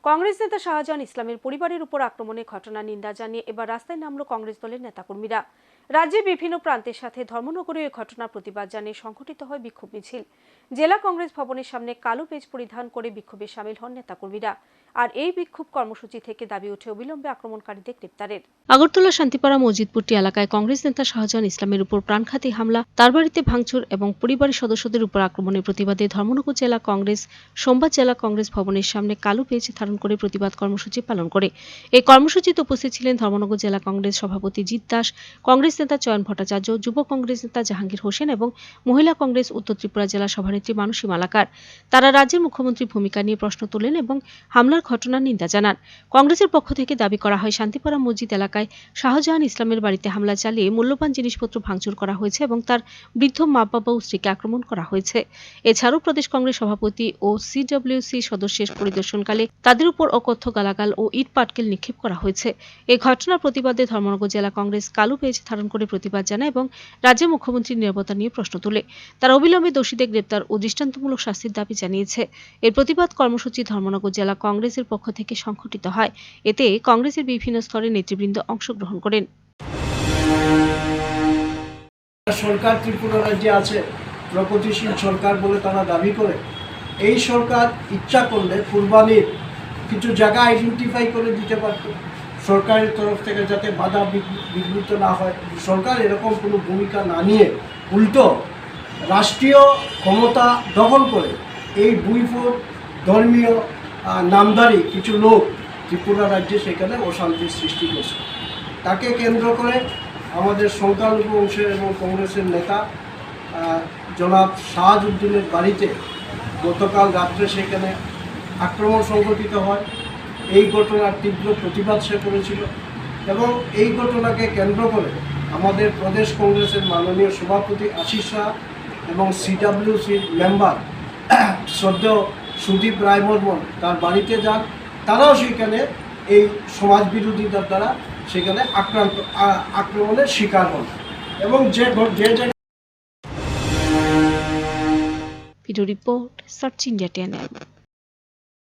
কংগ্রেস নেতা শাহজাহান ইসলামের পরিবারের উপর আক্রমণের ঘটনার নিন্দা জানিয়ে এবার রাস্তায় নামল কংগ্রেস দলের নেতাকর্মীরা। রাজ্যের বিভিন্ন প্রান্তের সাথে ধর্মনগরে এই ঘটনার প্রতিবাদ জানিয়ে সংঘটিত হয় বিক্ষোভ মিছিল। জেলা কংগ্রেস ভবনের সামনে কালো পেজ পরিধান করে বিক্ষোভে সামিল হন নেতাকর্মীরা। আর এই বিক্ষোভ কর্মসূচি থেকে দাবি ওঠে অবিলম্বে আক্রমণকারীদের গ্রেপ্তারের। আগরতলা শান্তিপাড়া মসজিদপুরটি এলাকায় কংগ্রেস নেতা শাহজাহান ইসলামের উপর প্রাণঘাতী হামলা, তার বাড়িতে ভাঙচুর এবং পরিবারের সদস্যদের উপর আক্রমণের প্রতিবাদে ধর্মনগর জেলা কংগ্রেস সোমবার জেলা কংগ্রেস ভবনের সামনে কালো পেজ ধারণ করে প্রতিবাদ কর্মসূচি পালন করে। এই কর্মসূচিতে উপস্থিত ছিলেন ধর্মনগর জেলা কংগ্রেস সভাপতি জিৎ দাস, কংগ্রেস নেতা চয়ন ভট্টাচার্য, যুব কংগ্রেস নেতা জাহাঙ্গীর হোসেন এবং মহিলা কংগ্রেস উত্তর ত্রিপুরা জেলা সভানেত্রী মানসী মালাকার। তারা রাজ্যের মুখ্যমন্ত্রীর ভূমিকা নিয়ে প্রশ্ন তোলেন এবং হামলার ঘটনার নিন্দা জানান। কংগ্রেসের পক্ষ থেকে দাবি করা হয়, শান্তিপাড়া মসজিদ এলাকায় শাহজাহান ইসলামের বাড়িতে হামলা চালিয়ে মূল্যবান জিনিসপত্র ভাঙচুর করা হয়েছে এবং তার বৃদ্ধ মা বাবা ও স্ত্রীকে আক্রমণ করা হয়েছে। এছাড়াও প্রদেশ কংগ্রেস সভাপতি ও সিডব্লিউসি সদস্যের পরিদর্শনকালে তাদের উপর অকথ্য গালাগাল ও ইট পাটকেল নিক্ষেপ করা হয়েছে। এই ঘটনার প্রতিবাদে ধর্মনগর জেলা কংগ্রেস কালো পেজ ধারণ করে প্রতিবাদ জানায় এবং রাজ্যের মুখ্যমন্ত্রীর নিরাপত্তা নিয়ে প্রশ্ন তোলে। তারা অবিলম্বে দোষীদের গ্রেপ্তার ও দৃষ্টান্তমূলক শাস্তির দাবি জানিয়েছে। এর প্রতিবাদ কর্মসূচি ধর্মনগর জেলা কংগ্রেসের পক্ষ থেকে সংঘটিত হয়। এতে কংগ্রেসের বিভিন্ন স্তরের নেতৃবৃন্দ অংশগ্রহণ করেন। সরকার ত্রিপুরা রাজ্যে আছে, প্রগতিশীল সরকার বলে তারা দাবি করে। এই সরকার ইচ্ছা করলে কুরবানির কিছু জায়গা আইডেন্টিফাই করে দিতে পারত সরকারের তরফ থেকে, যাতে বাধা বিঘ্নিত না হয়। সরকার এরকম কোনো ভূমিকা না নিয়ে উল্টো রাষ্ট্রীয় ক্ষমতা দখল করে এই বুইফোর ধর্মীয় নামধারী কিছু লোক ত্রিপুরা রাজ্যে সেখানে অশান্তির সৃষ্টি করছে। তাকে কেন্দ্র করে আমাদের সংখ্যালঘু অংশের এবং কংগ্রেসের নেতা জনাব শাহাজউদ্দিনের বাড়িতে গতকাল রাত্রে সেখানে আক্রমণ সংঘটিত হয়। এই ঘটনার তীব্র প্রতিবাদ সে করেছিল এবং এই ঘটনাকে কেন্দ্র করে আমাদের প্রদেশ কংগ্রেসের মাননীয় সভাপতি আশিস শাহ এবং সিডব্লিউসির মেম্বার শ্রদ্ধেয় সুদীপ রায়বর্মন তার বাড়িতে যান। তারাও সেখানে এই সমাজবিরোধীদের দ্বারা সেখানে আক্রমণের শিকার হন এবং যে জায়গায়। Video report search India 10।